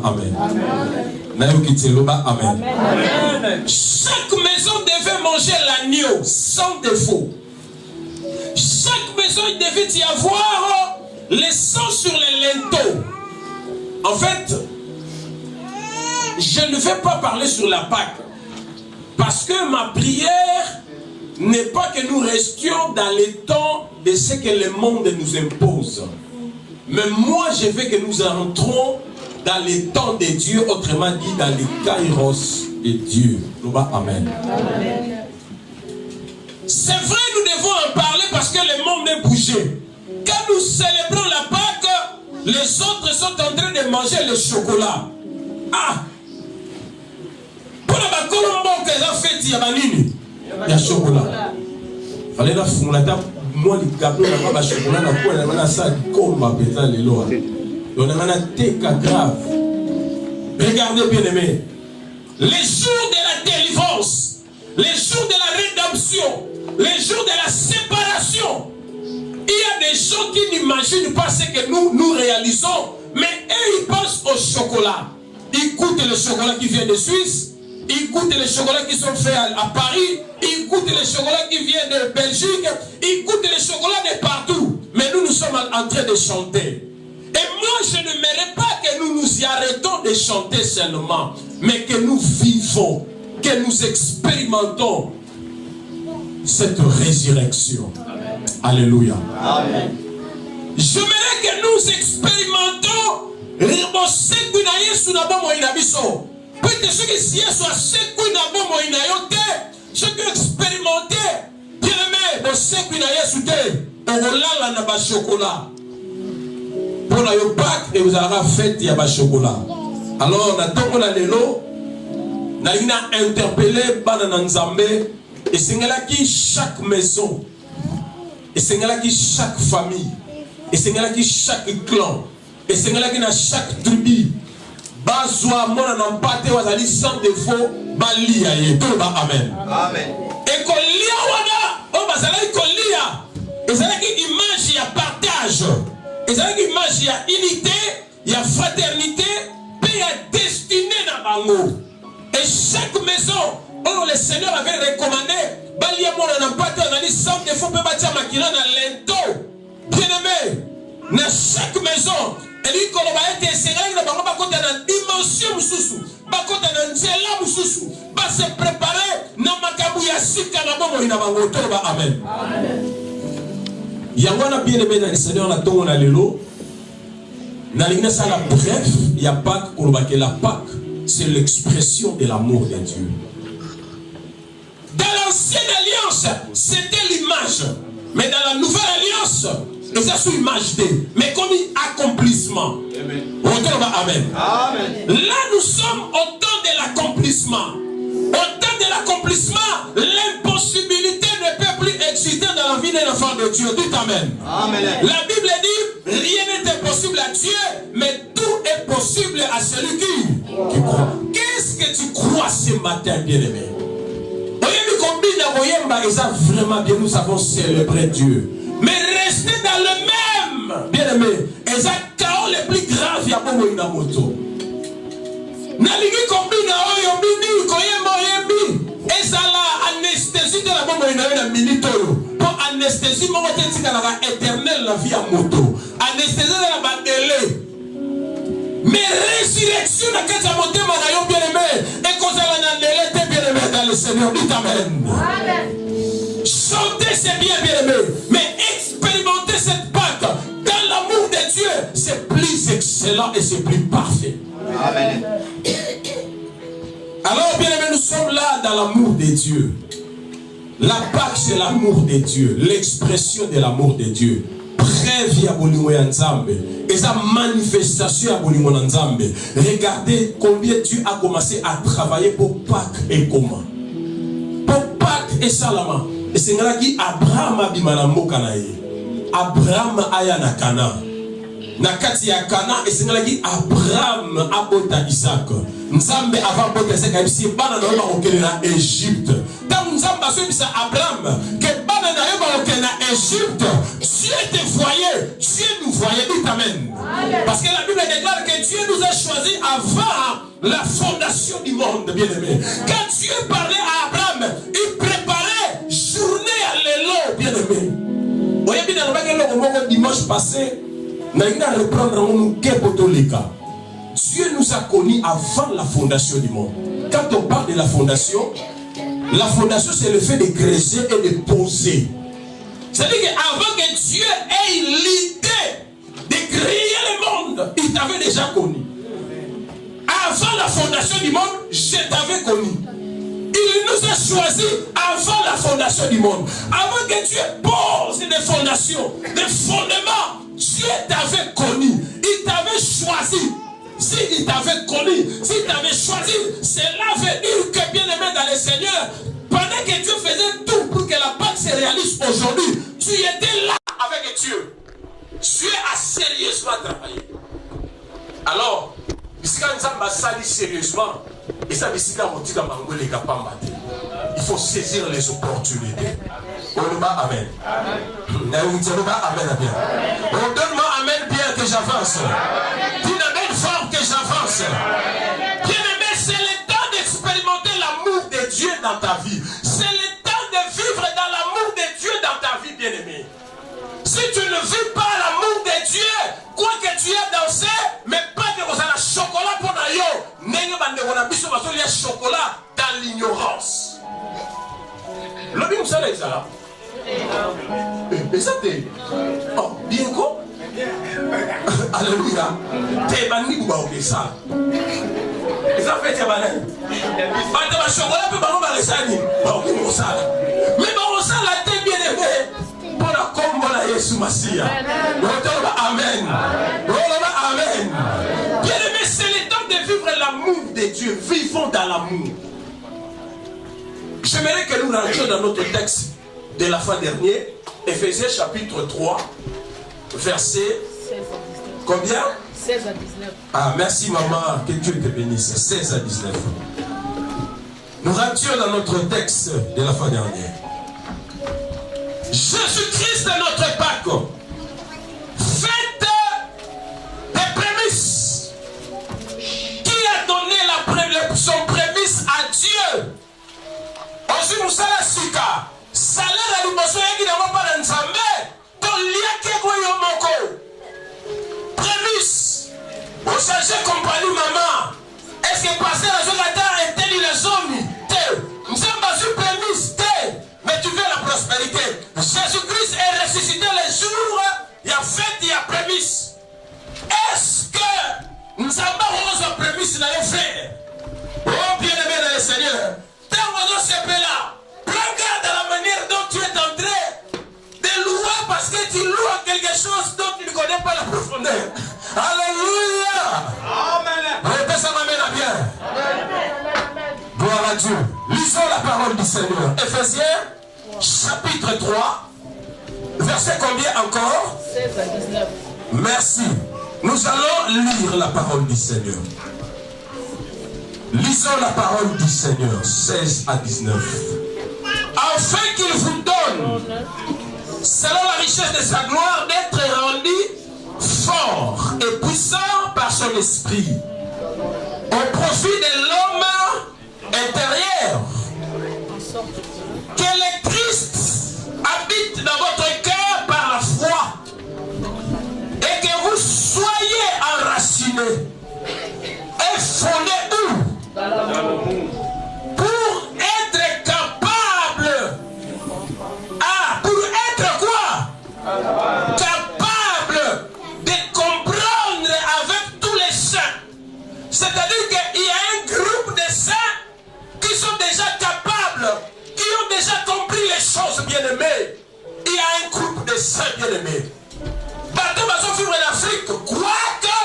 Amen. Amen. Chaque maison devait manger l'agneau sans défaut. Chaque maison, il devait y avoir le sang sur les linteaux. En fait, je ne vais pas parler sur la Pâque. Parce que ma prière n'est pas que nous restions dans les temps de ce que le monde nous impose. Mais moi, je veux que nous entrons dans les temps de Dieu, autrement dit, dans les kairos de Dieu. Amen. C'est vrai, nous devons en parler parce que le monde est bougé. Quand nous célébrons la Pâque, les autres sont en train de manger le chocolat. Ah! Pour la Colombo, qu'ils ont fait, il y a banini. Il y a chocolat. Il fallait la fumée. Moi, les gâteaux, il y a chocolat. Il y a ça comme ma pétale, les lois. Il y a un téca grave. Regardez bien aimé. Les jours de la délivrance, les jours de la rédemption, les jours de la séparation, il y a des gens qui n'imaginent pas ce que nous réalisons, mais eux, ils pensent au chocolat. Ils goûtent le chocolat qui vient de Suisse, ils goûtent les chocolats qui sont faits à Paris, ils goûtent les chocolats qui viennent de Belgique, ils goûtent les chocolats de partout. Mais nous sommes en train de chanter. Et moi, je n'aimerais pas que nous nous y arrêtons de chanter seulement, mais que nous vivons, que nous expérimentons cette résurrection. Amen. Alléluia. Amen. J'aimerais que nous expérimentons peut-être ceux qui s'y sont ceux qui expérimenté, bien aimé, pour ceux qui n'ont chocolat. Pour la Pâques, et vous aurez fait il y a chocolat. Alors, on a l'élo, on a interpellé Banana Nzambe, et c'est là qui chaque maison, et c'est là qui chaque famille, et c'est là qui chaque clan, et c'est là qui chaque tribu, Bazwa mona nampate wazali sans défaut, bali aye, tout ba amen. Amen. Et kolia wana, o bazala kolia, et c'est là qui image ya partage. Et c'est une image, il y a unité, il y a fraternité, puis il y a destinée dans bango. Et chaque maison, où le Seigneur avait recommandé, sans défaut, peut bâtir makina dans l'ento. Bien aimé, dans chaque maison, et lui, quand on va être inséré, on va côté dans dimension mususu, va côté dans nzela mususu, va se préparer, na makabuya sika na bongo ina bango to ba amen. Amen. Yangwana bien aimé dans le Seigneur, la tombe na lelo. Na l'igna ça la bref, il y a Pâques pour que la Pâques, c'est l'expression de l'amour de Dieu. Dans l'ancienne alliance, c'était l'image, mais dans la nouvelle alliance, et ça c'est l'image de, mais comme accomplissement. Amen. Amen. Amen. Là nous sommes au temps de l'accomplissement. Au temps de l'accomplissement, l'impossibilité ne peut plus exister dans la vie d'un enfant de Dieu. Dites amen. Amen. La Bible dit, rien n'est impossible à Dieu, mais tout est possible à celui qui croit. Qu'est-ce que tu crois ce matin, bien-aimé? Vraiment bien, nous avons célébré Dieu. Mais restez dans le même, bien-aimé. Et ça, chaos le plus grave, il y a pas de moto. Naligi kombina oyo bini koyemba oyembi ezala anesthésie de la bombe ina minute pour anesthésie mo tetika na éternel la vie à moto anesthésie de la délai mais résurrection na kata motema na yo bien aimé et kozala na délai te bien aimé dans le Seigneur dit amen. Amen. Chanter c'est bien aimé mais expérimenter cette Pâque dans l'amour de Dieu c'est plus excellent et c'est plus parfait. Amen. Alors bien aimé, nous sommes là dans l'amour de Dieu. La Pâque c'est l'amour de Dieu, l'expression de l'amour de Dieu. Preuve ya bolingo ya Nzambe, et sa manifestation ya bolingo na Nzambe. Regardez combien Dieu a commencé à travailler pour Pâque et comment. Pour Pâque et Salama. Et c'est là qui Abraham a bimana mboka na ye. Abraham aya na Kana. Nakati ya Kana et c'est là qui Abraham abota Isaac. Nzambe avant bota Isaac a dit bana na ba okele na Égypte. Tant Nzambe a dit Abraham que bana na ba okele na Égypte. Dieu te voyait, Dieu nous Soyez dit amen. Parce que la Bible déclare que Dieu nous a choisis avant la fondation du monde, bien-aimé. Quand Dieu parlait à Abraham, il préparait journée à l'élo, bien-aimé. Vous voyez bien, le dimanche passé, nous allons reprendre Dieu nous a connus avant la fondation du monde. Quand on parle de la fondation c'est le fait de creuser et de poser. C'est-à-dire qu'avant que Dieu ait l'idée de créer le monde, il t'avait déjà connu. Avant la fondation du monde, je t'avais connu. Il nous a choisis avant la fondation du monde. Avant que Dieu pose des fondations, des fondements, Dieu t'avait connu. Il t'avait choisi. S'il t'avait connu, s'il t'avait choisi, cela veut dire que, bien aimé dans le Seigneur, pendant que Dieu faisait tout pour que la Pâque se réalise aujourd'hui, tu étais là avec Dieu. Dieu a sérieusement travaillé. Alors, sérieusement, il faut saisir les opportunités. Amen. Donne-moi amen bien que j'avance. Dis amen fort que j'avance. Bien-aimé, c'est le temps d'expérimenter l'amour de Dieu dans ta vie. C'est le temps de vivre dans l'amour de Dieu dans ta vie, bien-aimé. Si tu ne vis pas l'amour de Dieu, quoi que tu aies dansé, mais pas que vous avez chocolat pour naïo, il y a chocolat dans l'ignorance. L'homme nous a dit ça. Oh, bien quoi? Alléluia. T'es banni pour baouer ça. Et ça fait tiabané. Pas de chocolat peut baouer dans les salles. Baouer mon salle. Mais baouer ça la tête bien aimée. Pour la combo la Yesu Massia. Amen. Amen. Bien aimé, c'est le temps de vivre l'amour de Dieu. Vivons dans l'amour. J'aimerais que nous rentrions dans notre texte de la fin dernière, Éphésiens chapitre 3, verset 16 à 19. Combien? 16 à 19. Ah, merci maman, que Dieu te bénisse. 16 à 19. Nous rentrions dans notre texte de la fin dernière. Jésus-Christ est notre Pâque. Faites des prémices. Qui a donné son prémisse à Dieu? Aujourd'hui, nous sommes là. Salaire à l'immotion qui n'a pas d'ensemble. Ton lien qui est moko. Prémisse. Vous cherchez compagnie maman. Est-ce que passer la zone est tel il est zombie? Nous sommes pas sur prémisse. Mais tu veux la prospérité. Jésus-Christ est ressuscité les jours. Il y a fête, il y a prémisse. Est-ce que nous avons pas de prémisse dans les frères? Oh bien aimé dans le Seigneur. Tant que nous sommes là. Prends garde à la manière dont tu es en train de louer parce que tu loues quelque chose dont tu ne connais pas la profondeur. Alléluia. Amen. Répète ça, m'amène bien. Gloire à Dieu. Lisons la parole du Seigneur. Éphésiens, chapitre 3, verset combien encore? 16 à 19. Merci. Nous allons lire la parole du Seigneur. Lisons la parole du Seigneur. 16 à 19. Afin qu'il vous donne, selon la richesse de sa gloire, d'être rendu fort et puissant par son esprit, au profit de l'homme intérieur. Que le Christ habite dans votre cœur par la foi et que vous soyez enracinés et fondés où? Dans l'amour. Pour être capable. Ah, pour être quoi? Capable de comprendre avec tous les saints. C'est-à-dire qu'il y a un groupe de saints qui sont déjà capables, qui ont déjà compris les choses, bien-aimés. Il y a un groupe de saints, bien-aimés. Bateau Bason vivre l'Afrique, quoique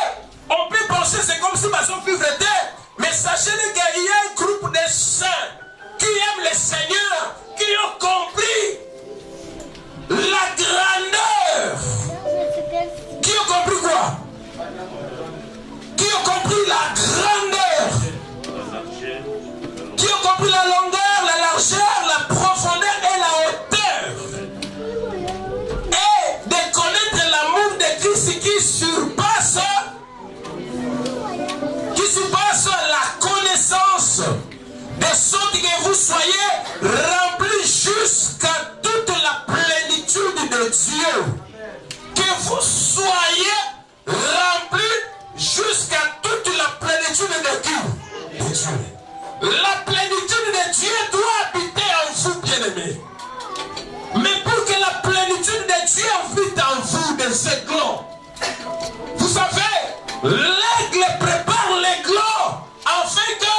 on peut penser c'est comme si Bason vivre était, mais sachez qu'il y a un groupe de saints qui aiment le Seigneur, qui ont compris la grandeur. Qui ont compris quoi? Qui ont compris la grandeur? Qui ont compris la longueur, la largeur, la profondeur et la hauteur? Et de connaître l'amour de Christ qui Dieu. Que vous soyez remplis jusqu'à toute la plénitude de Dieu. La plénitude de Dieu doit habiter en vous, bien-aimés. Mais pour que la plénitude de Dieu habite en vous, des éclats, vous savez, l'aigle prépare l'éclat afin que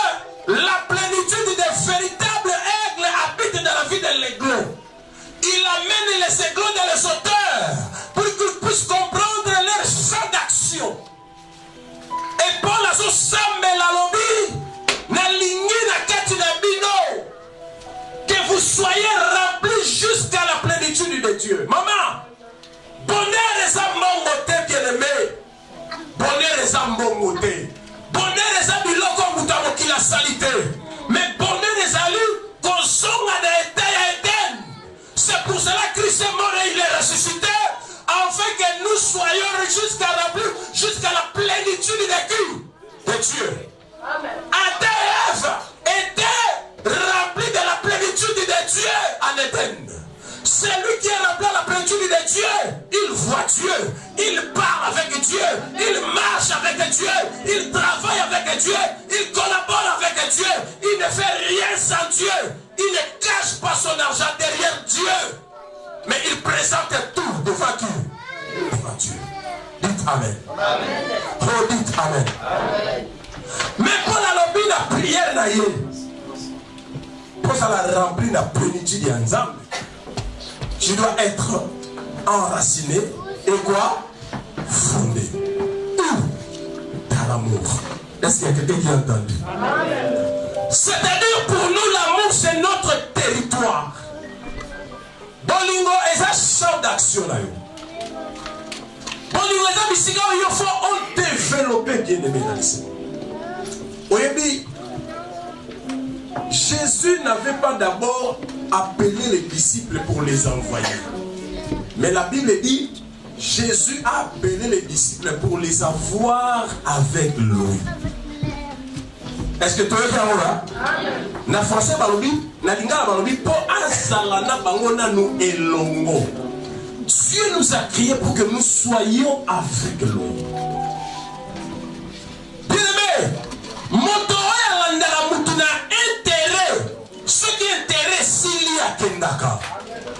la plénitude des véritables aigles habite dans la vie de l'aigle. Il amène les éclats dans les auteurs pour qu'ils puissent comprendre leur champ d'action. Et Paul a dit Sambe la lobby, na lingi na kati na bino, que vous soyez remplis jusqu'à la plénitude de Dieu. Maman, bonheur les âmes bien-aimés. Bonheur les âmes bongoté. Bonheur les âmes biloko mutamo qui la salité. Mais bonheur les alus qu'on songa de Eden. C'est pour cela que Christ est mort et il est ressuscité. Afin que nous soyons jusqu'à la plénitude de Dieu. Adam et Ève étaient remplis de la plénitude de Dieu en Éden. C'est lui qui est rempli de la plénitude de Dieu. Il voit Dieu, il parle avec Dieu, il marche avec Dieu, il travaille avec Dieu, il collabore avec Dieu, il ne fait rien sans Dieu, il ne cache pas son argent derrière Dieu, mais il présente tout devant qui? Devant Dieu. Dites Amen. Oh, dites Amen. Mais pour la lobby, la prière n'a rien. Pour ça, la remplir la plénitude ensemble. Je dois être enraciné et quoi? Fondé. Où? Dans l'amour. Est-ce qu'il y a quelqu'un qui a entendu? C'est-à-dire pour nous, l'amour, c'est notre territoire. Bolingo est un champ d'action là. Bolingo est un bicycle où il faut développer bien aimé dans le Seigneur. Oui, Jésus n'avait pas d'abord appelé les disciples pour les envoyer. Mais la Bible dit, Jésus a appelé les disciples pour les avoir avec lui. Est-ce que tu es bien là? Na français balobi, na lingala balobi, pour azalana bangona nous elongo. Dieu nous a créés pour que nous soyons avec lui. Bien-aimé, motoya landala mutuna intérêt. Ce qui intéresse s'il y a Kendaka.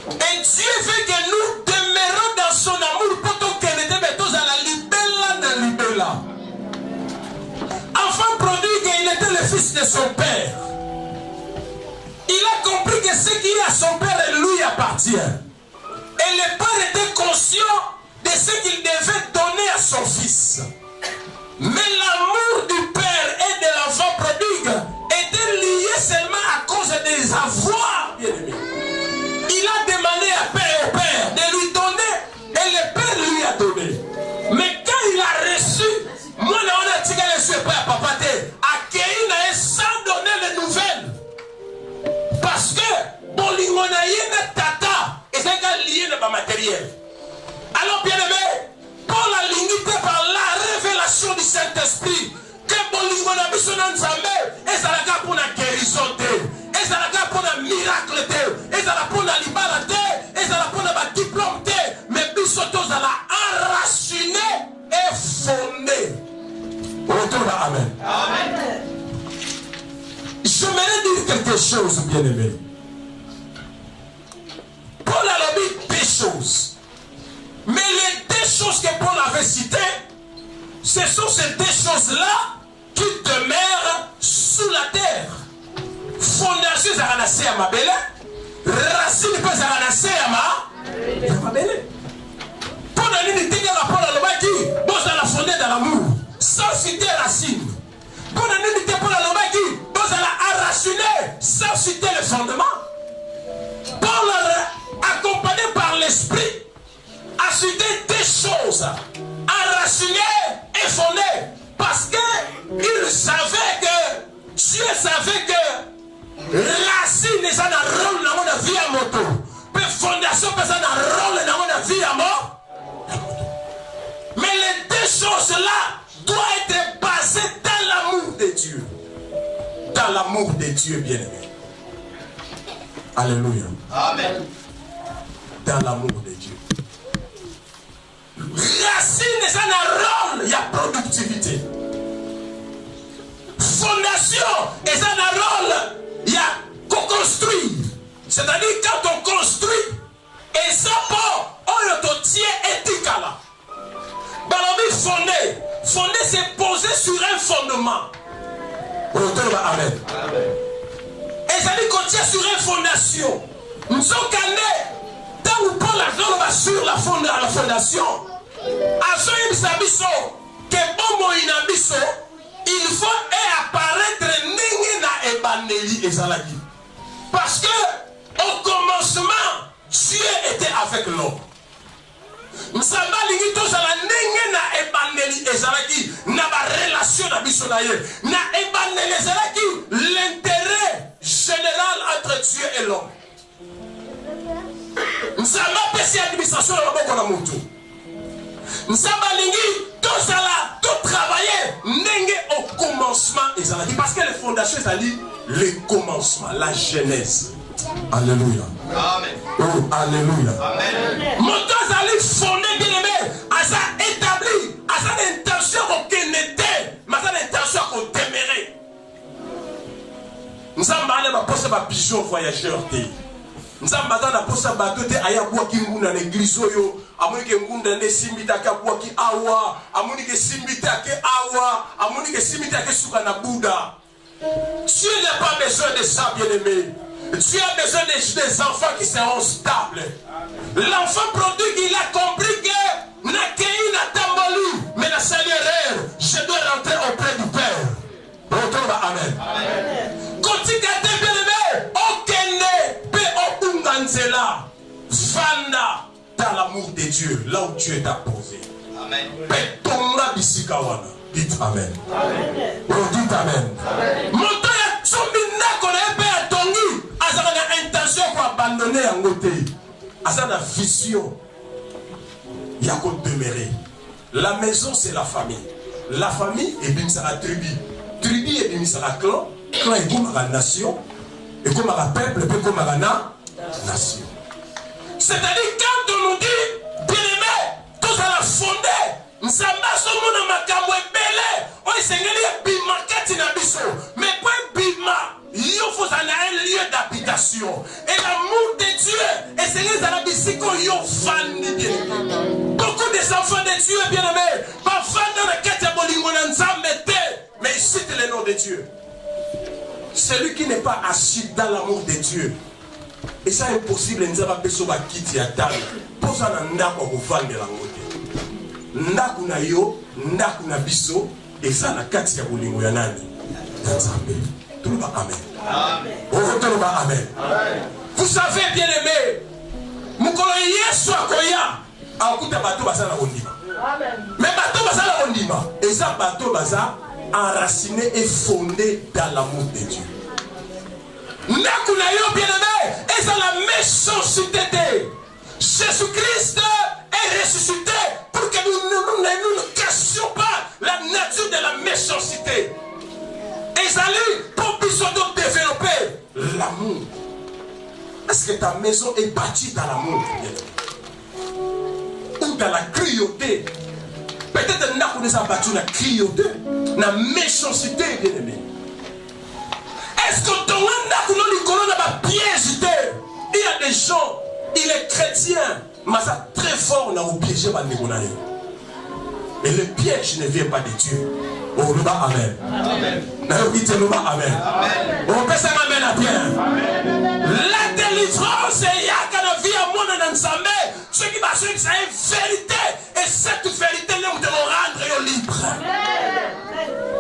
Et Dieu veut que nous demeurons dans son amour pour que nous demeurons à la libella. Enfant prodigue, il était le fils de son père. Il a compris que ce qui est à son père lui appartient. Et le père était conscient de ce qu'il devait donner à son fils. Mais l'amour du père et de l'enfant prodigue était lié seulement à cause des avoirs, bien-aimés. Il a demandé au père de lui donner et le père lui a donné. Mais quand il a reçu, moi on a tiré les yeux à papa accueilli sans donner les nouvelles. Parce que Bolingonaïe tata et c'est qu'à lié de ma matériel. Alors bien-aimé, Paul a limité par la révélation du Saint-Esprit que Bolingona Bissonan Zambé et ça la pour la guérison, et ça la pour la miracle, et ça la pour la liberté, et ça la pour la diplôme, mais Bissotos a la enraciné et fondé. Retourne à Amen. Amen. Je voudrais dire quelque chose, bien-aimé. Paul a dit deux choses. Mais les deux choses que Paul avait citées, ce sont ces deux choses-là qui demeurent sous la terre. Fondation Zaranasé à ma belle, racine pas Zaranasé à ma belle. Pour la ligne de la Paul a qui bon à la fondée dans l'amour, sans citer racine. Pour la ligne de Paul a qui bon à la enraciner, sans citer le fondement. Paul accompagné par l'esprit a cité des choses enracinées et fondées parce qu'il savait que Dieu savait que racine n'est pas un rôle dans la vie à moto, mais fondation n'est pas un rôle dans la vie à mort. Mais les deux choses-là doivent être basées dans l'amour de Dieu. Dans l'amour de Dieu, bien-aimé. Alléluia. Amen. Dans l'amour de Dieu. Racine, c'est un rôle, il y a productivité. Fondation, et ça un rôle, il y a co-construire. C'est-à-dire quand on construit, et ça pour on le tient éthique là. Balobi fondé. Fondé, c'est poser sur un fondement. Amen. Et ça dit qu'on tient sur une fondation. Nous sommes calés. Tant où prend l'argent, on va sur la fondation. À ce moment que bon inabiso, il faut apparaître n'ingena et baneli et zalaki. Parce que au commencement, Dieu était avec l'homme. Msamba lingi tozala ndenge na ebandeli ezalaki na ba relation na biso na ye na ebandeli ezalaki l'intérêt général entre Dieu et l'homme. Msamba pesi administration na maboko na mutu. Msamba lingi tozala to travailler ndenge au commencement ezalaki parce que les fondations ezali le commencement, la genèse. Alléluia. Amen. Oh, alléluia. Amen. Mon Dieu allait fonder bien aimé, à ça établi, à ça l'intention qu'on était, mais à ça l'intention qu'on témérait. Nous avons parlé de poste de pigeon voyageur. Nous avons parlé de poste de bateau de Ayaboua qui nous dans l'église. Amoni ke ngunda ne simbita ka kwa ki awa, amoni ke simbita ke awa, amoni ke simbita ke suka na Bouddha. Dieu n'a pas besoin de ça, bien-aimé. Dieu a besoin des enfants qui seront stables. L'enfant prodigue, il a compris que Nakei n'a tamboli, mais la Seigneur, je dois rentrer auprès du Père. Retourne à Amen. Continue à te bien-aimé, Okene, Pe Okunganzela, Fanda, dans l'amour de Dieu, là où Dieu t'a posé. Amen. Pe Tonga Bisikawana. Dites Amen. Dites Amen. Montant ya Tsombina qu'on a fait à Tongi. Asa na intention pour abandonner en côté. Asa na vision. Il y a qu'on demeurer. La maison c'est la famille. La famille est bien la tribu. Tribu est bien la clan. Clan est comme la nation. Et comme la peuple, et comme la nation. C'est-à-dire quand on nous dit bien aimé, tout ça l'a fondé. Nzamba somona makambo ebele oyi sengeli bima kati na biso mais pour bima il faut un lieu d'habitation et l'amour de Dieu et sengeli za bisiko yo fandi bien. Beaucoup des enfants de Dieu bien-aimés pas fanda na kati ya bolingo na Nzambe te mais ils citent le nom de Dieu. Celui qui n'est pas assis dans l'amour de Dieu et ça est impossible Nzamba peso ba kiti ya table posa na ndako ko vandela ngote. Ndaku na yo, ndaku na biso, et ça la kati ya bolingo ya nani. Nzambe. Toloba Amen. Amen. Toloba Amen. Vous savez bien aimé, mukolo Yesu akoya, akuta bato basa na ondima. Mais bato basa na ondima, et ça bato basa enraciné et fondé dans l'amour de Dieu. Ndaku na yo bien aimé, et ça la méchanceté de Jésus-Christ est ressuscité pour que nous ne cassions pas la nature de la méchanceté. Et ça pour nous développer l'amour. Est-ce que ta maison est bâtie dans l'amour? Ou dans la cruauté? Peut-être que nous avons bâti dans la cruauté, dans la méchanceté, bien aimé. Est-ce que ton monde a piégé? Il y a des gens, il est chrétien. Mais ça très fort, on a piégé par les monaïs. Mais le piège ne vient pas de Dieu. Oh, nous va Amen. Amen. Amen. On peut s'en amener à bien. La délivrance, il y a qu'à la vie à moi dans Nzambe. Ce qui va suivre, c'est une vérité. Et cette vérité, nous devons rendre libre.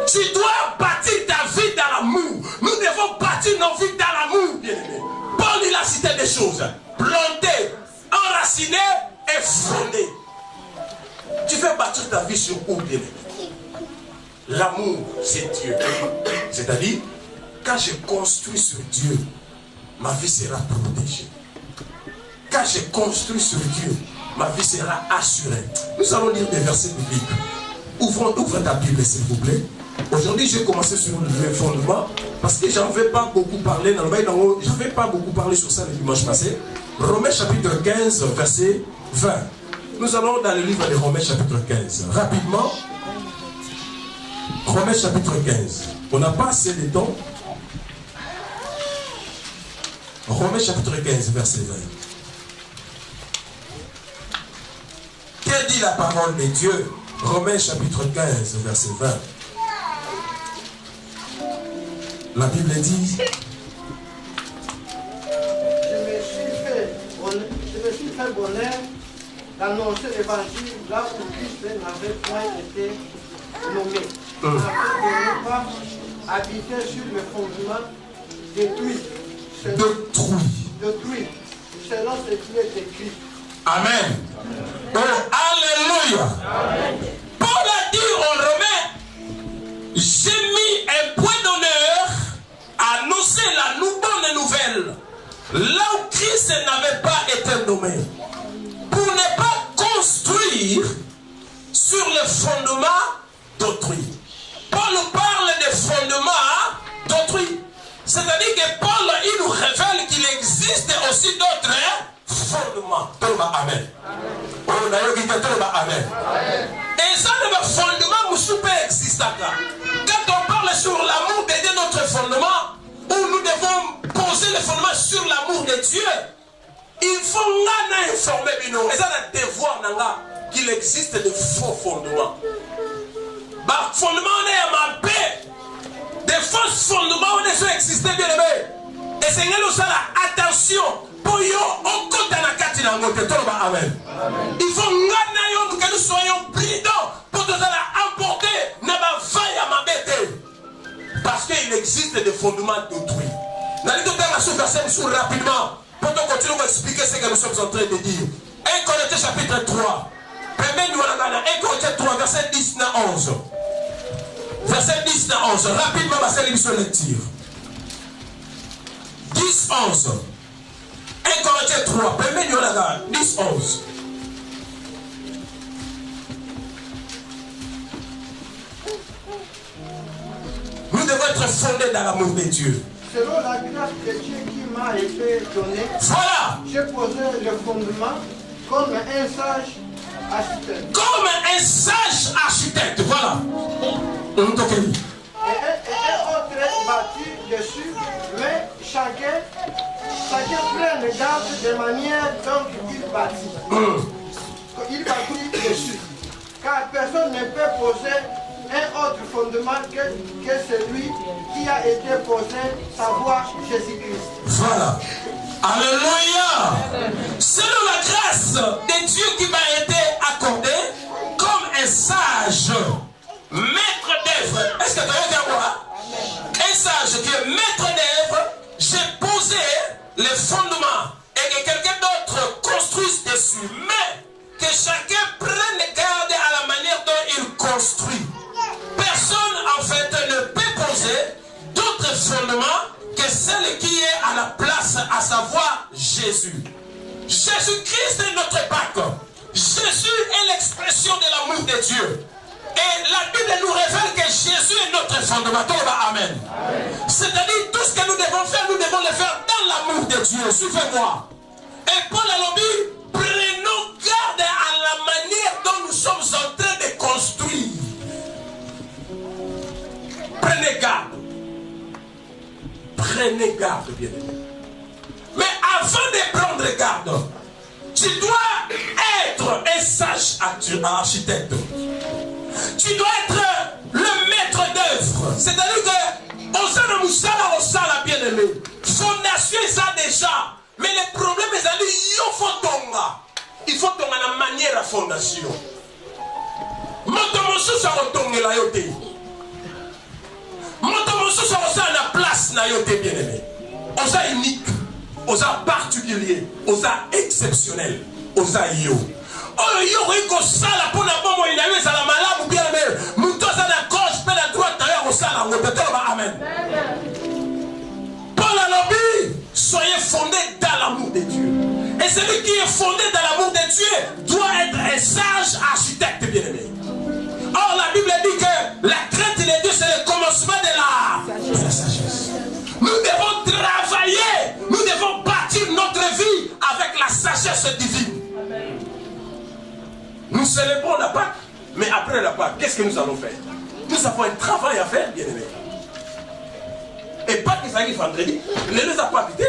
Tu dois bâtir ta vie dans l'amour. Nous devons bâtir nos vies dans l'amour, bien-aimé. Paul, il a cité des choses. Planter, enraciné et fondé. Tu fais bâtir ta vie sur où, bien-aimé? L'amour, c'est Dieu. C'est-à-dire, quand je construis sur Dieu, ma vie sera protégée. Quand je construis sur Dieu, ma vie sera assurée. Nous allons lire des versets bibliques. Ouvre ta Bible, s'il vous plaît. Aujourd'hui, j'ai commencé sur le fondement parce que je n'en vais pas beaucoup parler. Je ne vais pas beaucoup parler sur ça le dimanche passé. Romains chapitre 15, verset 20. Nous allons dans le livre de Romains chapitre 15. Rapidement. Romains chapitre 15. On n'a pas assez de temps. Romains chapitre 15, verset 20. Que dit la parole de Dieu? Romains chapitre 15, verset 20. La Bible dit... Je me suis fait bonheur d'annoncer l'évangile là où Christ n'avait point été nommé. Afin de ne pas habiter sur le fondement détruit. Selon ce qui est écrit. Amen. Oh, alléluia. Amen. Paul a dit en Romains, j'ai mis un point d'honneur à annoncer la bonne nouvelle là où Christ n'avait pas été nommé, pour ne pas construire sur le fondement d'autrui. Paul parle des fondements d'autrui. C'est-à-dire que Paul, il nous révèle qu'il existe aussi d'autres fondements. Amen. Amen. Et ça, le fondement, nous existe. Quand on parle sur l'amour de Dieu, notre fondement, où nous devons poser le fondement sur l'amour de Dieu, il faut nous informer, et ça, le devoir qu'il existe de faux fondements. Bah, fondement, on est à ma paix. Des faux fondements, on est existé, bien aimé. Et c'est nous ça, attention, pour yo, on compte dans la carte, amen. Il faut que nous soyons prudents pour nous emporter, n'a pas faille à ma bête. Parce qu'il existe des fondements d'autrui. Nous allons rapidement pour continuer à expliquer ce que nous sommes en train de dire. 1 Corinthiens chapitre 3. 1 Corinthiens 3, verset 10 à 11. Verset 10 à 11. Rapidement, ma sélection lecture. 10, 11. 1 Corinthiens 3. 10, 11. Nous devons être fondés dans l'amour de Dieu. Selon la grâce de Dieu qui m'a été donnée, voilà. J'ai posé le fondement comme un sage architecte. Comme un sage architecte, voilà. Et un autre bâti dessus, mais chacun prend le garde de manière dont il bâtit. Il bâtit dessus. Car personne ne peut poser un autre fondement que celui qui a été posé, savoir Jésus-Christ. Voilà. Alléluia. Selon la grâce de Dieu qui m'a été accordée comme un sage maître d'œuvre. Est-ce que tu as dit moi? Un sage qui est maître d'œuvre, j'ai posé les fondements et que quelqu'un d'autre construise dessus. Mais que chacun prenne garde à la manière dont il construit. Personne en fait ne peut poser d'autres fondements que celle qui est à la place, à savoir Jésus. Jésus-Christ est notre Pâque. Jésus est l'expression de l'amour de Dieu. Et la Bible nous révèle que Jésus est notre fondement. Amen. C'est-à-dire tout ce que nous devons faire, nous devons le faire dans l'amour de Dieu. Suivez-moi. Et Paul a dit, prenons garde à la manière dont nous sommes en train de construire. Prenez garde. Prenez garde, bien aimé. Mais avant de prendre garde, tu dois être un sage architecte. Tu dois être le maître d'œuvre. C'est-à-dire que on s'en a bien aimé. Fondation, ça déjà. Mais le problème, c'est il faut tomber la manière à fondation. Motomosu ça retombe la yote. Motomosu ça la place na yote bien aimé. On ça unique, on ça particulier, on ça exceptionnel, on ça yo. Oh yo riko sala pour la bombe il a eu ça la malade ou bien aimé. Muto ça la gauche, puis la droite d'ailleurs on ça la ngote. Amen. Paul a dit, soyez fondés dans l'amour de Dieu. Et celui qui est fondé dans l'amour de Dieu doit être un sage architecte bien aimé. Or la Bible dit que la crainte de Dieu c'est le commencement de la sagesse. Nous devons travailler, nous devons bâtir notre vie avec la sagesse divine. célébrons la Pâque, mais après la Pâque, qu'est-ce que nous allons faire? Nous avons un travail à faire, bien aimé. Et pas que ça arrive vendredi. Les deux n'ont pas habité.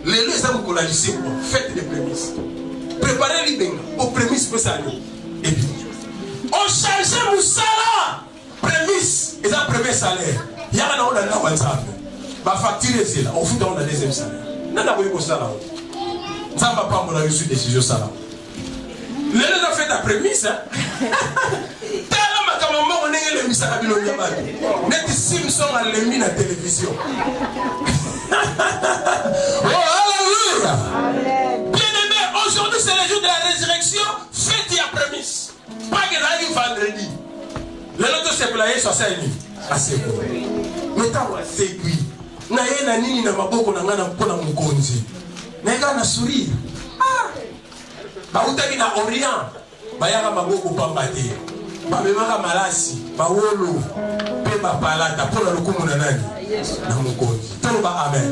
Les deux ont la lycée. Faites des prémices. Préparez les benga. Aux prémices, pour ça. Et puis, on change Moussala. Prémices. Et ça, premier salaire. Il y a un an, on a WhatsApp. Ma facture est là. On fout dans le deuxième salaire. N'a pas eu ça là. Ça ne va pas me reçu décision ça là. Les deux ont fait la prémisse. On est les mises à la net Simpson a les mis à la télévision. Oh, alléluia. Bien-aimé, aujourd'hui c'est le jour de la résurrection. Faites la prémisse. Pas que ça arrive vendredi. Le autre c'est pour la sur ça. Assez bon. Mais t'as c'est puis. Na yena nini na maboko na ngana mpona mukonzi. Na yena na sourire. Ah. Ba utaki na Orient. Ba yaka maboko pambate. Bamemaka malasi, bawolo, pe bapalata, pour le coup, mon anani. Amen.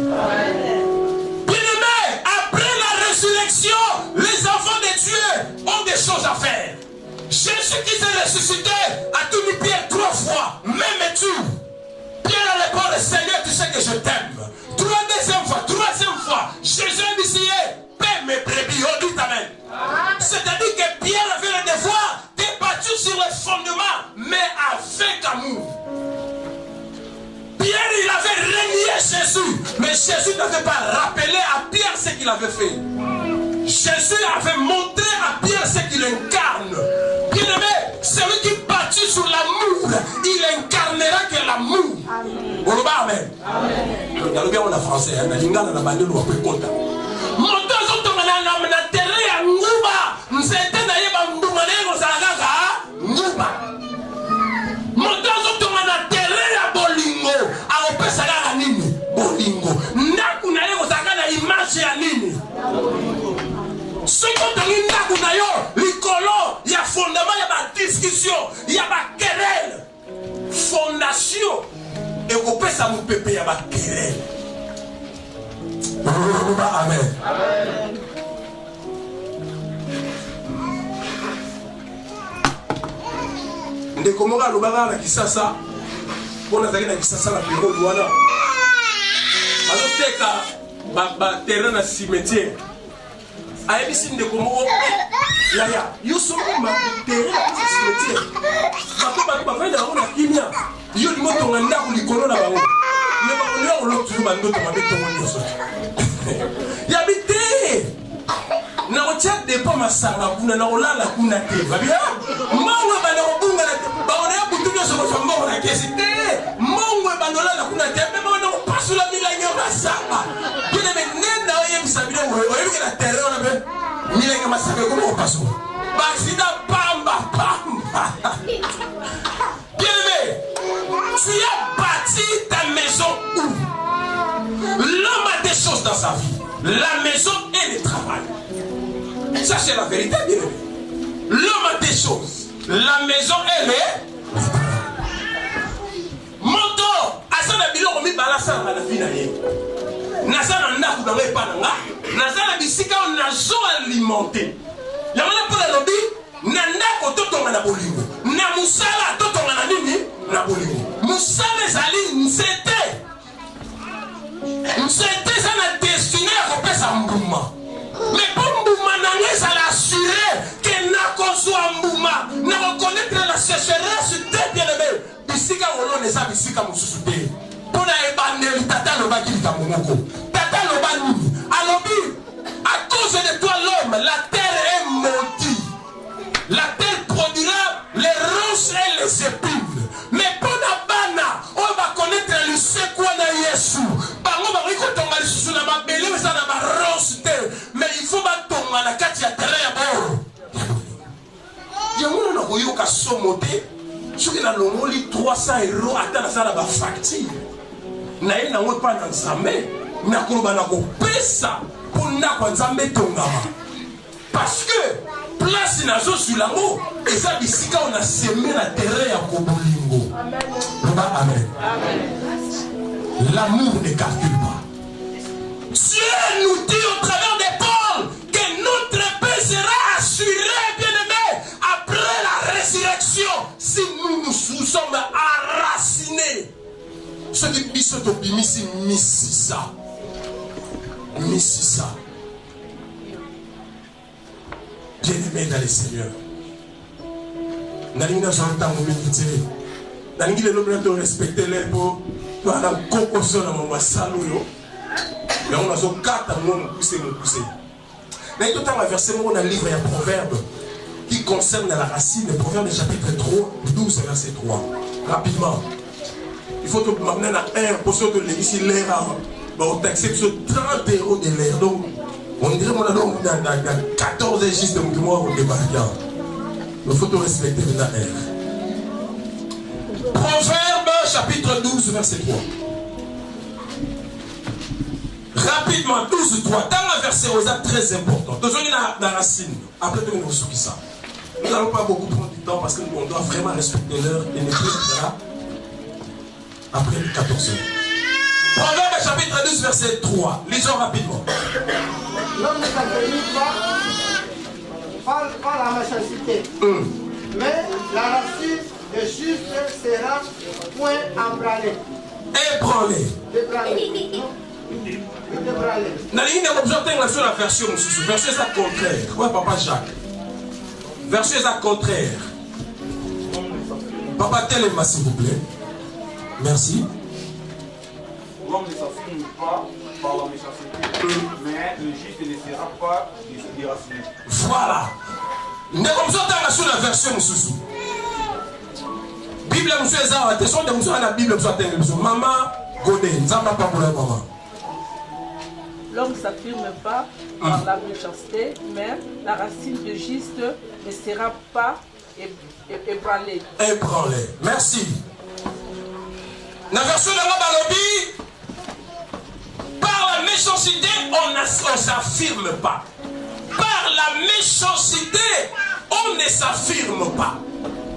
Bien-aimé, après la résurrection, les enfants de Dieu ont des choses à faire. Jésus qui s'est ressuscité a tout mis Pierre 3 fois, même tu. Pierre répond, le Seigneur, tu sais que je t'aime. Troisième fois, Jésus a dit, paix mes brebis, on dit amen. C'est-à-dire que Pierre avait le devoir de bâtir sur le fondement, mais avec amour. Pierre, il avait renié Jésus, mais Jésus n'avait pas rappelé à Pierre ce qu'il avait fait. Jésus avait montré à Pierre ce qu'il incarne. Bien-aimé, celui qui bâtit sur l'amour, il incarnera que l'amour. Amen. Amen. On a français, on a l'ingana, on a bandé, on a pris compte. Il y a fondement, il y a discussion, il y a querelle. Fondation. Et vous pouvez ça vous péper, il y a querelle. Amen. Amen. Ndeko moka lobaka na kisasa pona zaki na kisasa na bureau douana azoteka ba terrain na cimetière ayebisi ndeko moko yaya yuso ma terrain na cimetière bato bafanya bango na kimia yo limotonga ndako likolo na bango ne bango olotu bandoto mabe tongo nyonso yabite na otia depo masanga kuna na olala kuna te babia mongwe bana obunga na baona ya butu nyoso ko mongwe na kesi te mongwe banolala kuna te me baona ko pasula milanyo masanga bine me nenda oye bisabile oye na terre ona be milanyo masanga ko ko pasu ba sida pamba bien-aimé, tu as bâti ta maison où l'homme a des choses dans sa vie, la maison et le travail. Ça c'est la vérité, bien aimé. L'homme a des choses. La maison, elle est. Monto, asana biloko mi balasa na vie na ye. Nasana ndaku na ngai pananga. Nasana bisika on nazo alimenter. Yamana pour la lobby, na ndako totonga na bolingo. Na musala totonga na nini? Na bolingo. Musala ezali nzete. Nzete ça na destiné à kopesa mbuma. Mais pour Mbouma, ça l'a assuré que n'a qu'on soit Mbouma, n'a reconnaître la sécheresse de bien-aimé. Bisika Wolo ne sa bisika Moussouté. Pour la ébandel, Tata Loba qui t'a monoko. Tata Loba ni. Alors, à cause de toi, l'homme, la terre est maudite. La terre produira les ronces et les épines. Mais pour la bana, on va connaître le secours de Yesu. Bango ba riko tonga lisusu na mabele mais ça na ba ronce te. Mais il faut ba tonga na kati ya terre ya boro. Yango na koyoka somote. Soki na longoli 300 € ata na sala ba facture. Na ye na ngwe pa na nzambe. Na koloba na kopesa pour na kwa nzambe tongama. Parce que place nazo sur l'amour et ça bisika on a semé la terre ya kobolingo. Amen. Amen. Amen. L'amour ne calcule pas. Dieu nous dit au travers des Paul que notre paix sera assurée, bien-aimé, à nous sommes enracinés. Ce qui biso to bimisi misisa. Misisa. Bien-aimé dans le Seigneur. Nalingi na j'entends mon métier. Nalingi le nombre de respecter les beaux. Tu as la concoction dans mon salon. Mais on a son 4 mots me pousser. Mais tout un verset dans le livre, il y a un proverbe qui concerne la racine, le proverbe chapitre 3, 12, verset 3. Rapidement. Il faut que vous m'amenez à 1 pour ceux que ici l'air au taxi sur 30 € de l'air. Donc, on dirait qu'on a donc dans 14 registres de mouvement au débarquant. Il faut tout respecter la R. Proverbe chapitre 12, verset 3. Rapidement, 12, 3. Dans la verset très important. Nous sommes dans la racine. Après, nous allons souffrir ça. Nous n'allons pas beaucoup prendre du temps parce qu'on doit vraiment respecter l'heure et ne plus là après les 14 heures. Proverbe chapitre 12, verset 3. Lisons rapidement. L'homme ne s'affermit pas par la méchanceté. Mais la racine de juste sera point ébranlée. Ébranlée. Nalingi n'a pas besoin de la version. Verset est contraire. Ouais, papa Jacques. Verset est contraire. Papa Téléma, s'il vous plaît. Merci. L'homme ne s'affirme pas par la méchanceté, mais le juste ne sera pas déraciné. Voilà. Nous avons besoin de la version. Bible, nous sommes attention de nous la Bible, maman, Godé, nous n'avons pas pour la maman. L'homme ne s'affirme pas par la méchanceté, mais la racine de juste ne sera pas ébranlée. Ébranlée. Merci. La version de la Balobi, par la méchanceté, on ne s'affirme pas. Par la méchanceté, on ne s'affirme pas.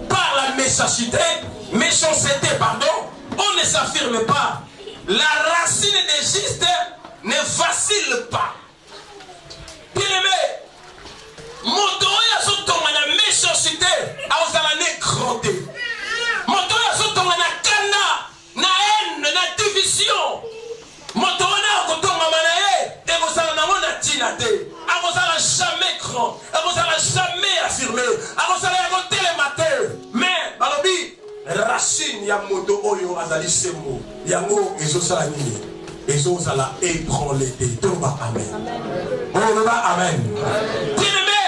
Par la méchanceté, pardon, on ne s'affirme pas. La racine des justes ne vacille pas. Bien-aimé, motoya sotonga na méchanceté, aozala ne grandé. Motoya sotonga na kanda, na haine, na division. Motoya kotonga manaye, ekozala nango na tina te. Akozala jamais grand, akozala jamais affirmé, akozala yakotelema te. Mais balobi racine ya moto oyo azali semo, yango ezosala nini? Ezosala ébranlé te. Tomba amen. On va amen. Bien-aimé,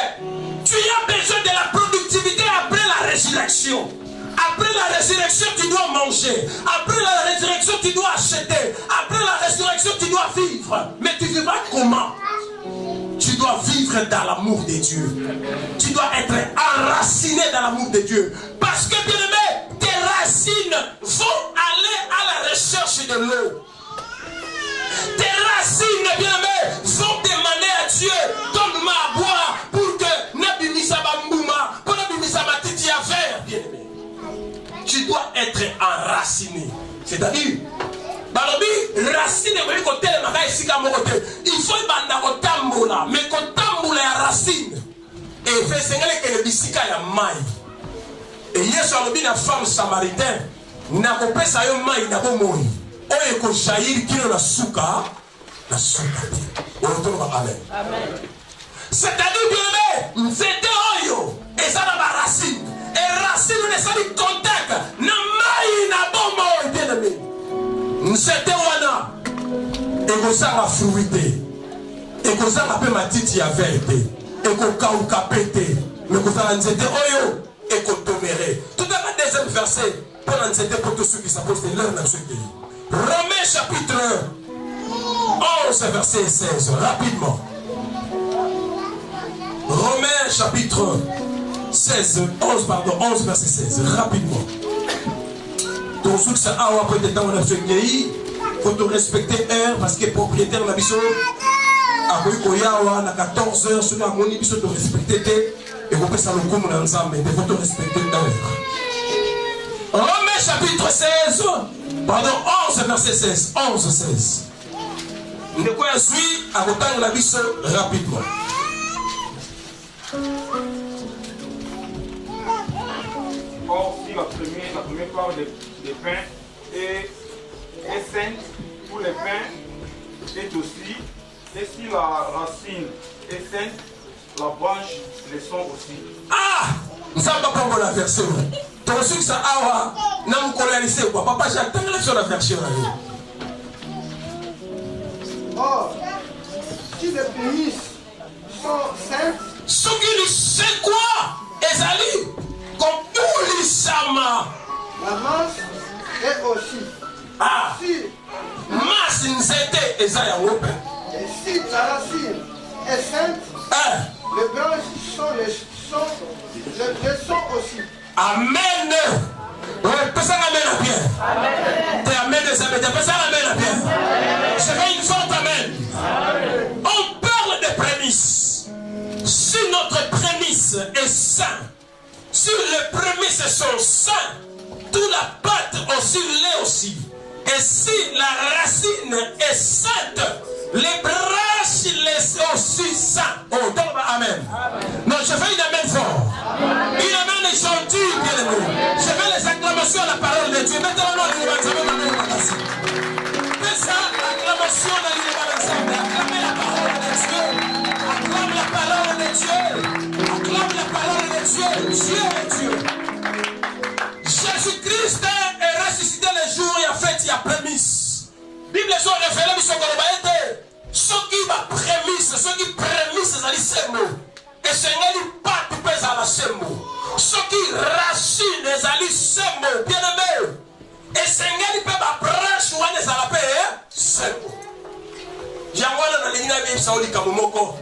tu as besoin de la productivité après la résurrection. Après la résurrection, tu dois manger. Après la résurrection, tu dois acheter. Après la résurrection, tu dois vivre. Mais tu vivras comment? Tu dois vivre dans l'amour de Dieu. Tu dois être enraciné dans l'amour de Dieu. Parce que, bien-aimé, tes racines vont aller à la recherche de l'eau. Tes racines, bien-aimé, vont demander à Dieu, donne-moi à boire pour que Nabimisa Bambouma, pour Nabimisa Matiti à faire, bien-aimé. Tu dois être enraciné. C'est-à-dire, balobi racine est côté le maga ici comme côté. Il faut banda kotambola, mais kotambola ya racine. Et fait sengale que le bisika ya mai. Et Yesu alobi na femme samaritain, na kopesa yo mai na bomoni. Oye ko jaillir kilo na suka. Na suka. On retrouve amen. Amen. C'est-à-dire bien nzete oyo ezana ba racine. Et racine ne sali contact na mai na bomo bien-aimé. Nzete wana ekozanga fruité. Ekozanga pe matiti ya verte. Ekokauka pete. Mais kozanga nzete oyo ekotomere. Tout à la deuxième verset pour la nzete pour tous ceux qui s'approchent de l'heure dans ce pays. Romains chapitre 11 verset 16, rapidement. Romains chapitre 11 verset 16, rapidement. Ton souk ça a après des temps on a ce pays, faut te respecter heure parce que propriétaire na biso a koyawa na 14 heures sur la moni biso te respecter et vous pesa le kumu na nzambe, il faut te respecter heure. Romains chapitre 16 pardon 11 verset 16, 11 16. Ne quoi suit à autant la biso rapidement. Or, si la première plupart des pains est sainte pour les pains est aussi, et si la racine est sainte, la branche le sont aussi. Ah! Nzamba pango la version. Ton succès awa na mkolalisé quoi. Papa j'attends la sur la version là. Or, si les prémices sont saintes, Ce qui c'est quoi? Ezali comme tout l'isama. la masse est aussi. Ah! Si, Mas nzete ezaya wope. et si la racine est sainte, Eh! les branches sont aussi. Amen. Ouais, personne amène à bien. Amen. T'es amen des amen. Personne amène à bien. Je fais une forte amen. On parle de prémices. Si notre prémisse est sainte, si les prémices sont saintes, toute la pâte aussi l'est aussi. Et si la racine est sainte, les branches les aussi saintes. Oh, donc amen. Non, je fais une amen fort. Une amen est gentille, bien aimé. Je fais les acclamations à la parole de Dieu. Maintenant, nous allons fais ça, acclamation dans l'univers. Acclamez la parole de Dieu. Acclame la parole de Dieu. Acclame la parole de Dieu. Dieu est Dieu. Jésus-Christ est ressuscité le jour et a fait, il y a prémisse. Bible sont référés sur le ceux qui va prémisse, ceux qui prémisse, c'est les mots. Et c'est pas tout pèse à la semo. Ceux qui racine, c'est les mots. Bien aimé. Et c'est pas branche ou les à la paix, semo. J'envoie dans les lignes Saouli Kamomoko.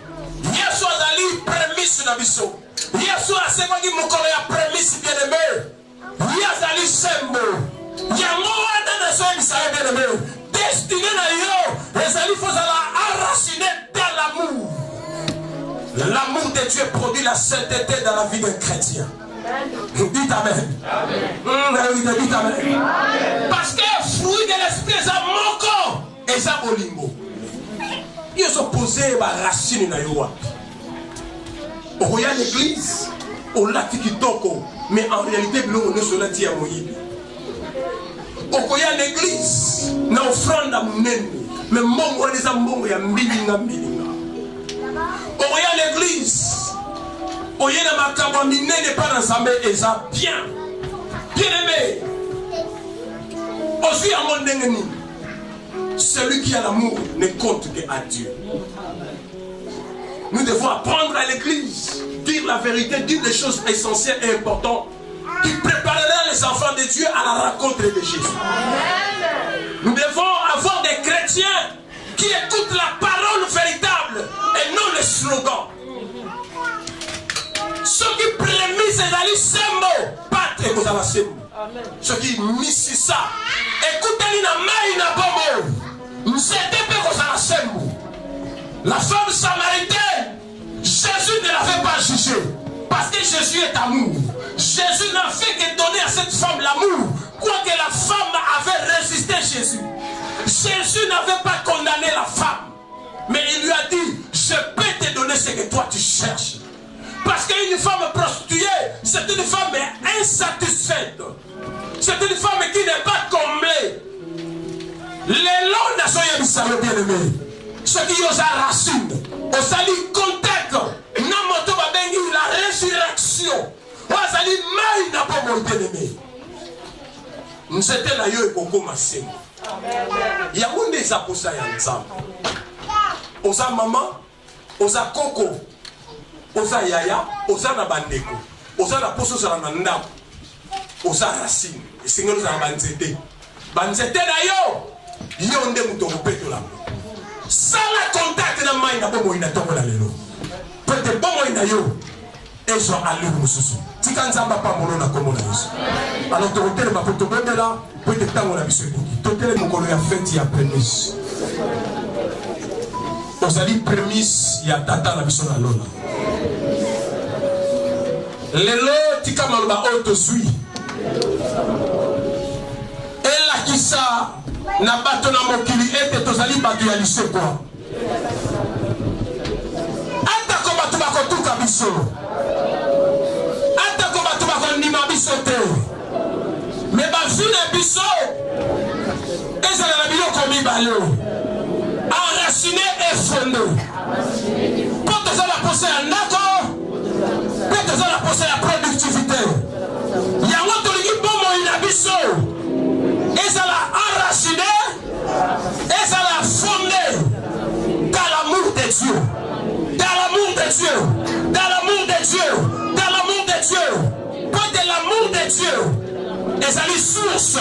Yesu azali prémisse na biso. Yesu asema ki mokolo ya prémisse bien aimé. Yazali sembo. Yango wana na so bisaye bien aimé. Destiné na yo, ezali fozala enraciné dans l'amour. L'amour de Dieu produit la sainteté dans la vie d'un chrétien. Dites amen. Amen. Dites amen. Parce que fruit de l'esprit est un moko et ça bolingo. Ils sont posés par racine na yo. On regarde l'église, on l'a kitoko, mais en réalité on est sur la tia moyibi. On regarde l'église, na offrande à munene, mais mongo les ambongo ya mbilinga mbilinga. On regarde l'église, on y a na makambo minene pas ensemble et ça bien. Bien aimé. Aussi à mon dengeni. Celui qui a l'amour ne compte qu'à Dieu. Nous devons apprendre à l'église, dire la vérité, dire des choses essentielles et importantes qui prépareront les enfants de Dieu à la rencontre de Jésus. Nous devons avoir des chrétiens qui écoutent la parole véritable et non les slogans. Ceux qui prémisent les sembo, pas et vous avez sembo. Ceux qui misent ça, écoutez-les na main na bomo. La femme samaritaine, Jésus ne l'avait pas jugée parce que Jésus est amour. Jésus n'a fait que donner à cette femme l'amour, quoique la femme avait résisté Jésus. Jésus n'avait pas condamné la femme, mais il lui a dit, je peux te donner ce que toi tu cherches. Parce qu'une femme prostituée, c'est une femme insatisfaite. C'est une femme qui n'est pas comblée. Les longs nations yebisalo bien aimé. Ceux qui ont la racine, au sali contact, namoto babengi la résurrection. Au sali maï n'a pas mon bien aimé. Nous étions là yo et koko masemo. Yaoundé ça pour ça ensemble. Osa maman, osa koko, osa yaya, osa na bandeko, osa na poso sa na ndako, osa racine. Et c'est nous en banzete. Banzete na yo. Yonde mutongo peto la. Sans la contact na mai na bomo ina tongo la lelo. Pete bomo ina yo. Ezo alu mususu. Tika nzamba pa mono na komo na yesu. Alors totele ba poto bendela, pete tango na biso ekoki. Totele mokolo ya fête ya prémisse. Ozali prémisse ya tata na biso na lona. Lelo tika maloba auto sui. Ela kisa na bato na mokili ete tozali bato ya lisekwa. Atako bato bakotuka biso. Atako bato bakondima biso te. Mais ma vie n'est biso. Et ça l'a mis comme il balou. Enraciné et fondé. Quand tu as la pensée à Nako, quand tu as la pensée à productivité. Il y a un autre qui bon mon biso. Et ça l'a enraciné. Et ça l'a fondé. Dans l'amour de Dieu. Dans l'amour de Dieu. Dans l'amour de Dieu. Dans l'amour de Dieu. Pas de l'amour de Dieu. Et ça les sources.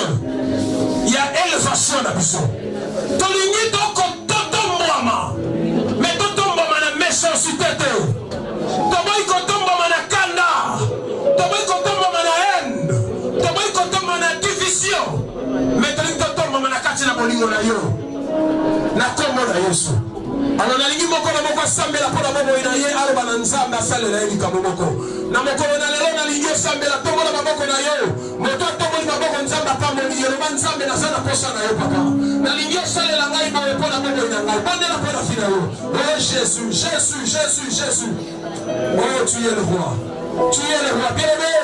Il y a élévation dans la maison. Toligny donc tonton moi. Mais tonton moi na méchanceté. Toboy tonton moi na kanda. Toboy tonton moi na haine. Toboy tonton moi na division. Mais tonton moi na katina bolingo na yo. Na kombo na Yesu. Alors nalingi moko na moko sambela pona bobo ina ye aloba na nzambe asalela elika moko na moko na lelo nalingi sambela tongo na maboko na yo moto tongo na maboko nzambe apamoli yo ba nzambe na sana posa na yo papa nalingi salela ngai ba pona bobo ina ngai bondela pona fina yo oh Jésus Jésus Jésus Jésus oh tu es le roi bien aimé.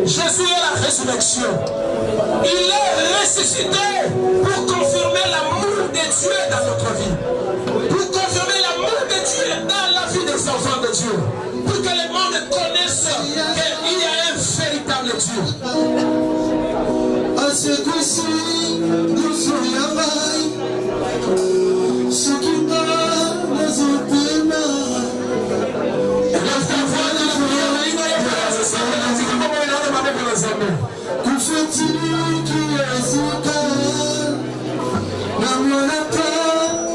Jésus est la résurrection. Il est ressuscité pour confirmer l'amour de Dieu dans notre vie. Pour confirmer l'amour de Dieu dans la vie des enfants de Dieu. Pour que le monde connaisse qu'il y a un véritable Dieu. À ce coup-ci, nous soyons ce qui parle nous opprime. Confetti qui est na monata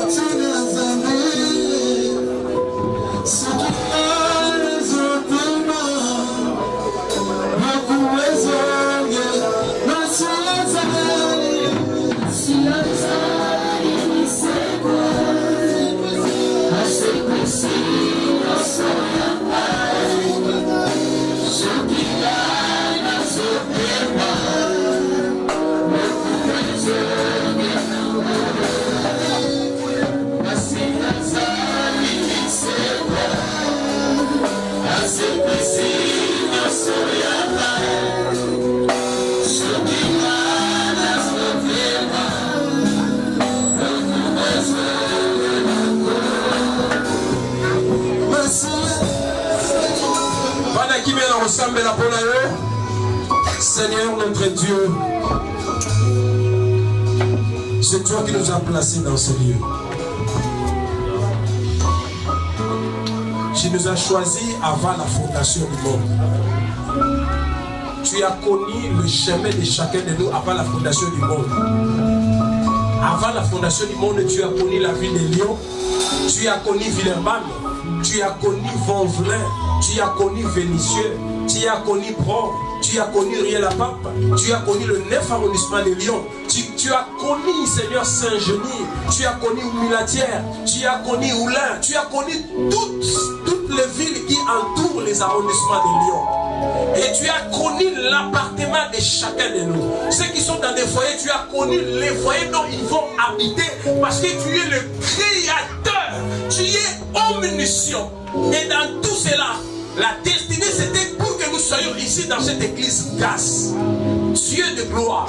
tunazame ce qui parle nous opprime. Seigneur notre Dieu, c'est toi qui nous as placés dans ce lieu. Tu nous as choisis avant la fondation du monde. Tu as connu le chemin de chacun de nous avant la fondation du monde. Avant la fondation du monde, tu as connu la ville de Lyon, tu as connu Villeurbanne, tu as connu Vonvelin, tu as connu Vénissieux, tu as connu Pro, tu as connu Riel-la-Pape, tu as connu le 9 arrondissement de Lyon, tu as connu Seigneur Saint-Genis, tu as connu Oumilatière, tu as connu Oulin, tu as connu toutes les villes qui entourent les arrondissements de Lyon. Et tu as connu l'appartement de chacun de nous. Ceux qui sont dans des foyers, tu as connu les foyers dont ils vont habiter parce que tu es le créateur, tu es omniscient. Et dans tout cela, la destinée c'était pour que nous soyons ici dans cette église grasse. Dieu de gloire.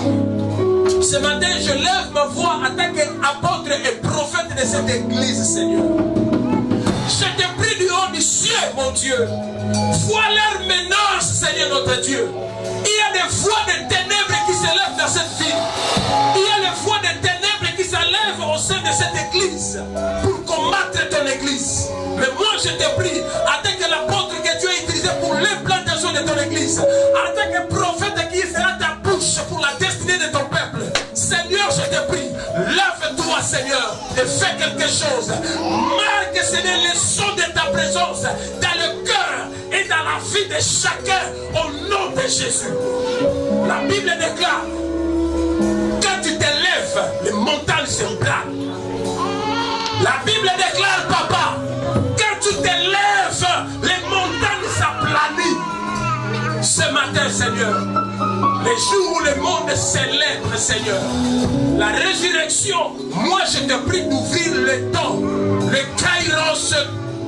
Ce matin, je lève ma voix en tant qu'apôtre et prophète de cette église, Seigneur. Je te prie du haut du ciel, mon Dieu. Vois leur menace, Seigneur notre Dieu. Il y a des voix de ténèbres qui s'élèvent dans cette ville. Il y a des voix de ténèbres qui s'élèvent au sein de cette église pour combattre ton église. Mais moi, je te prie, en tant que l'apôtre que tu as utilisé pour l'implantation de ton église, en tant que prophète qui sera ta bouche pour la destinée de ton peuple, Seigneur, je te prie, lève-toi, Seigneur, et fais quelque chose. Marque, Seigneur, les sons de ta présence dans le cœur et dans la vie de chacun au nom de Jésus. La Bible déclare, quand tu te lèves, les montagnes se planent. La Bible déclare, papa, quand tu te lèves, les montagnes s'aplanissent. Ce matin, Seigneur, Les jours où le monde célèbre, Seigneur, la résurrection, moi je te prie d'ouvrir le temps, le kairos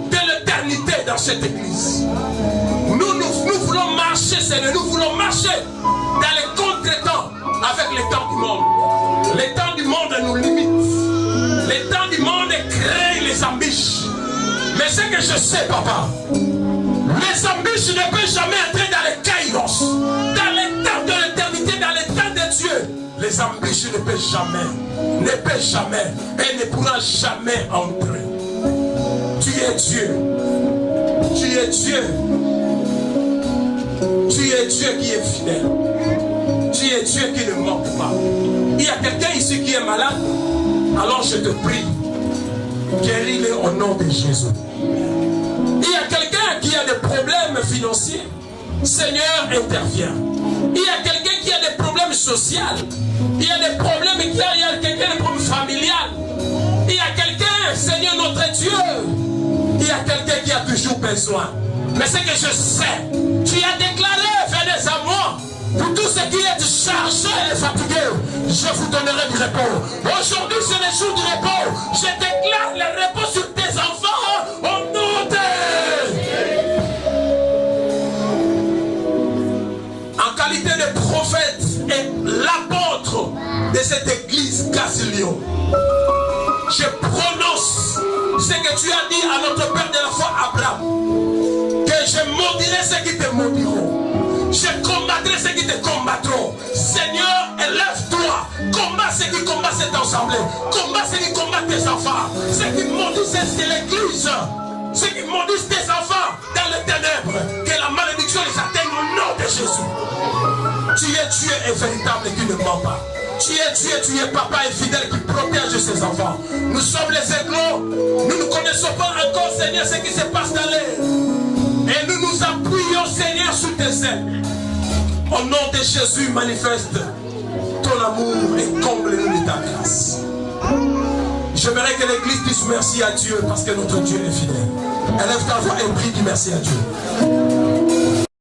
de l'éternité dans cette église. Nous voulons marcher, Seigneur, nous voulons marcher dans les contre-temps avec les temps du monde. Les temps du monde nous limitent. Les temps du monde créent les embûches. Mais ce que je sais, papa, les embûches ne peuvent jamais entrer dans les kairos, dans les temps de l'éternité, dans les temps de Dieu. Les embûches ne peuvent jamais, et ne pourront jamais entrer. Tu es Dieu. Tu es Dieu. Tu es Dieu qui est fidèle. Tu es Dieu qui ne manque pas. Il y a quelqu'un ici qui est malade. Alors je te prie, guéris-le au nom de Jésus. Il y a quelqu'un qui a des problèmes financiers. Seigneur, interviens. Il y a quelqu'un qui a des problèmes sociaux. Il y a des problèmes, il y a quelqu'un des problèmes familiales. Il y a quelqu'un, Seigneur notre Dieu. Il y a quelqu'un qui a toujours besoin. Mais ce que je sais, tu as déclaré, venez à moi. Pour tous ceux qui êtes chargés et fatigués, je vous donnerai du repos. Aujourd'hui, c'est le jour du repos. Je déclare le repos sur tes enfants au nom de... En qualité de prophète et l'apôtre de cette église Casilion, je prononce ce que tu as dit à notre père de la foi Abraham, que je maudirai ceux qui te maudiront. Je combattrai ceux qui te combattront. Seigneur, élève-toi. Combat ceux qui combattent cette assemblée. Combat ceux qui combattent tes enfants. Ceux qui maudissent l'église. Ceux qui maudissent tes enfants dans les ténèbres. Que la malédiction les atteigne au nom de Jésus. Tu es Dieu et véritable et qui ne ment pas. Tu es Dieu, tu es papa et fidèle qui protège ses enfants. Nous sommes les éclos. Nous ne connaissons pas encore, Seigneur, ce qui se passe dans l'air. Et nous nous appuyons, Seigneur, sous tes ailes. Au nom de Jésus, manifeste ton amour et comble-nous de ta grâce. J'aimerais que l'Église dise merci à Dieu parce que notre Dieu est fidèle. Élève ta voix et prie, dis merci à Dieu.